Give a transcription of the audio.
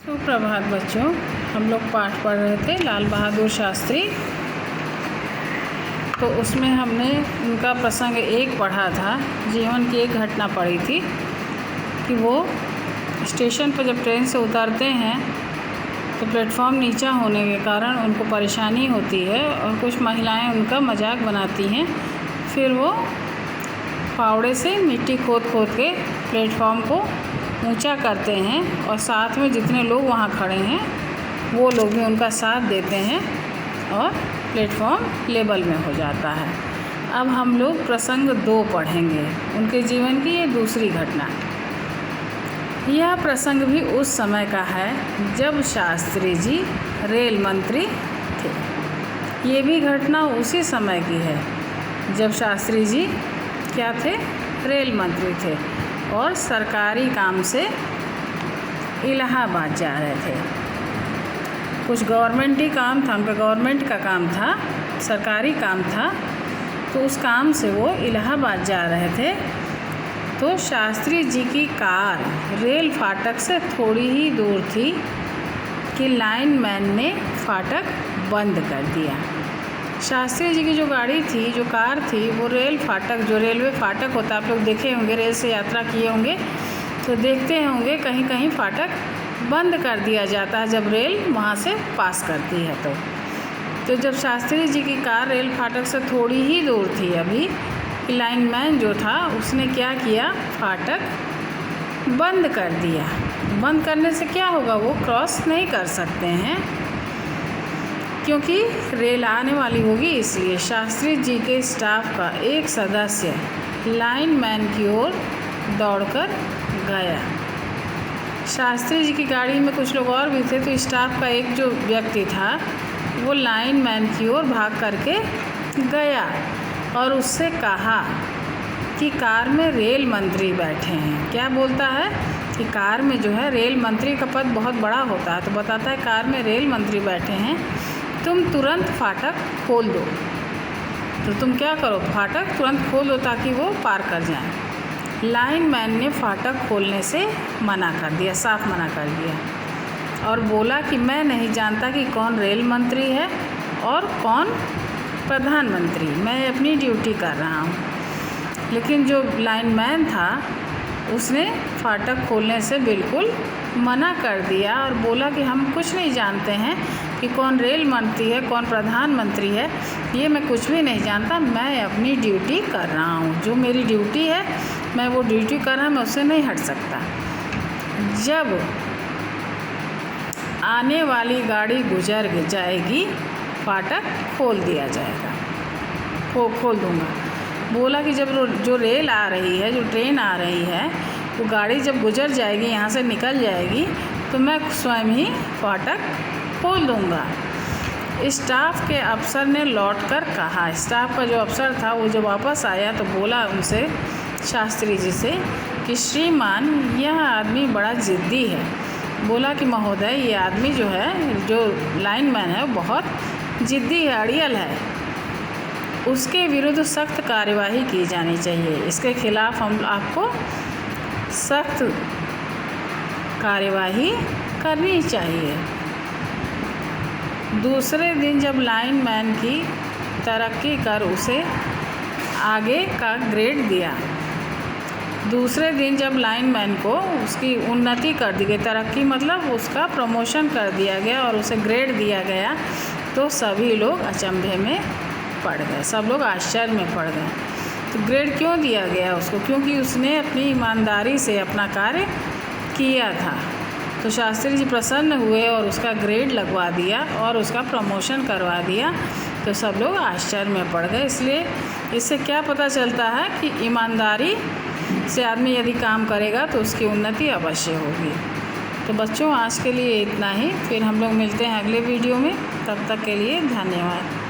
सुप्रभात बच्चों, हम लोग पाठ पढ़ रहे थे लाल बहादुर शास्त्री। तो उसमें हमने उनका प्रसंग एक पढ़ा था, जीवन की एक घटना पढ़ी थी कि वो स्टेशन पर जब ट्रेन से उतरते हैं तो प्लेटफॉर्म नीचा होने के कारण उनको परेशानी होती है और कुछ महिलाएं उनका मजाक बनाती हैं। फिर वो फावड़े से मिट्टी खोद खोद के प्लेटफॉर्म को ऊंचा करते हैं और साथ में जितने लोग वहाँ खड़े हैं वो लोग भी उनका साथ देते हैं और प्लेटफॉर्म लेवल में हो जाता है। अब हम लोग प्रसंग 2 पढ़ेंगे, उनके जीवन की ये दूसरी घटना। यह प्रसंग भी उस समय का है जब शास्त्री जी रेल मंत्री थे। ये भी घटना उसी समय की है जब शास्त्री जी क्या थे, रेल मंत्री थे और सरकारी काम से इलाहाबाद जा रहे थे। कुछ गवर्नमेंटी काम था, उनका गवर्नमेंट का काम था, सरकारी काम था, तो उस काम से वो इलाहाबाद जा रहे थे। तो शास्त्री जी की कार रेल फाटक से थोड़ी ही दूर थी कि लाइनमैन ने फाटक बंद कर दिया। शास्त्री जी की जो गाड़ी थी, जो कार थी, वो रेल फाटक, जो रेलवे फाटक होता है, आप लोग देखे होंगे, रेल से यात्रा किए होंगे तो देखते होंगे कहीं कहीं फाटक बंद कर दिया जाता है जब रेल वहाँ से पास करती है। तो जब शास्त्री जी की कार रेल फाटक से थोड़ी ही दूर थी अभी, लाइनमैन जो था उसने क्या किया, फाटक बंद कर दिया। बंद करने से क्या होगा, वो क्रॉस नहीं कर सकते हैं क्योंकि रेल आने वाली होगी, इसलिए शास्त्री जी के स्टाफ का एक सदस्य लाइनमैन की ओर दौड़कर गया। शास्त्री जी की गाड़ी में कुछ लोग और भी थे, तो स्टाफ का एक जो व्यक्ति था वो लाइनमैन की ओर भाग करके गया और उससे कहा कि कार में रेल मंत्री बैठे हैं। क्या बोलता है कि कार में जो है, रेल मंत्री का पद बहुत बड़ा होता है, तो बताता है कार में रेल मंत्री बैठे हैं, तुम तुरंत फाटक खोल दो। तो तुम क्या करो, फाटक तुरंत खोल दो ताकि वो पार कर जाएं। लाइनमैन ने फाटक खोलने से मना कर दिया, साफ मना कर दिया और बोला कि मैं नहीं जानता कि कौन रेल मंत्री है और कौन प्रधानमंत्री, मैं अपनी ड्यूटी कर रहा हूँ। लेकिन जो लाइनमैन था उसने फाटक खोलने से बिल्कुल मना कर दिया और बोला कि हम कुछ नहीं जानते हैं कि कौन रेल मंत्री है, कौन प्रधानमंत्री है, ये मैं कुछ भी नहीं जानता, मैं अपनी ड्यूटी कर रहा हूँ। जो मेरी ड्यूटी है मैं वो ड्यूटी कर रहा हूँ, मैं उससे नहीं हट सकता। जब आने वाली गाड़ी गुजर जाएगी फाटक खोल दिया जाएगा, खोल दूँगा। बोला कि जब जो रेल आ रही है, जो ट्रेन आ रही है, वो गाड़ी जब गुजर जाएगी, यहाँ से निकल जाएगी, तो मैं स्वयं ही फाटक खोल दूँगा। स्टाफ के अफसर ने लौटकर कहा, स्टाफ का जो अफसर था वो जब वापस आया तो बोला उनसे, शास्त्री जी से, कि श्रीमान यह आदमी बड़ा ज़िद्दी है। बोला कि महोदय ये आदमी जो है, जो लाइनमैन है, वो बहुत ज़िद्दी है, अड़ियल है, उसके विरुद्ध सख्त कार्यवाही की जानी चाहिए। इसके खिलाफ़ हम आपको सख्त कार्यवाही करनी चाहिए। दूसरे दिन जब लाइनमैन की तरक्की कर उसे आगे का ग्रेड दिया, दूसरे दिन जब लाइनमैन को उसकी उन्नति कर दी गई, तरक्की मतलब उसका प्रमोशन कर दिया गया और उसे ग्रेड दिया गया, तो सभी लोग अचंभे में पड़ गए, सब लोग आश्चर्य में पड़ गए। तो ग्रेड क्यों दिया गया उसको, क्योंकि उसने अपनी ईमानदारी से अपना कार्य किया था। तो शास्त्री जी प्रसन्न हुए और उसका ग्रेड लगवा दिया और उसका प्रमोशन करवा दिया, तो सब लोग आश्चर्य में पड़ गए। इसलिए इससे क्या पता चलता है कि ईमानदारी से आदमी यदि काम करेगा तो उसकी उन्नति अवश्य होगी। तो बच्चों, आज के लिए इतना ही, फिर हम लोग मिलते हैं अगले वीडियो में। तब तक के लिए धन्यवाद।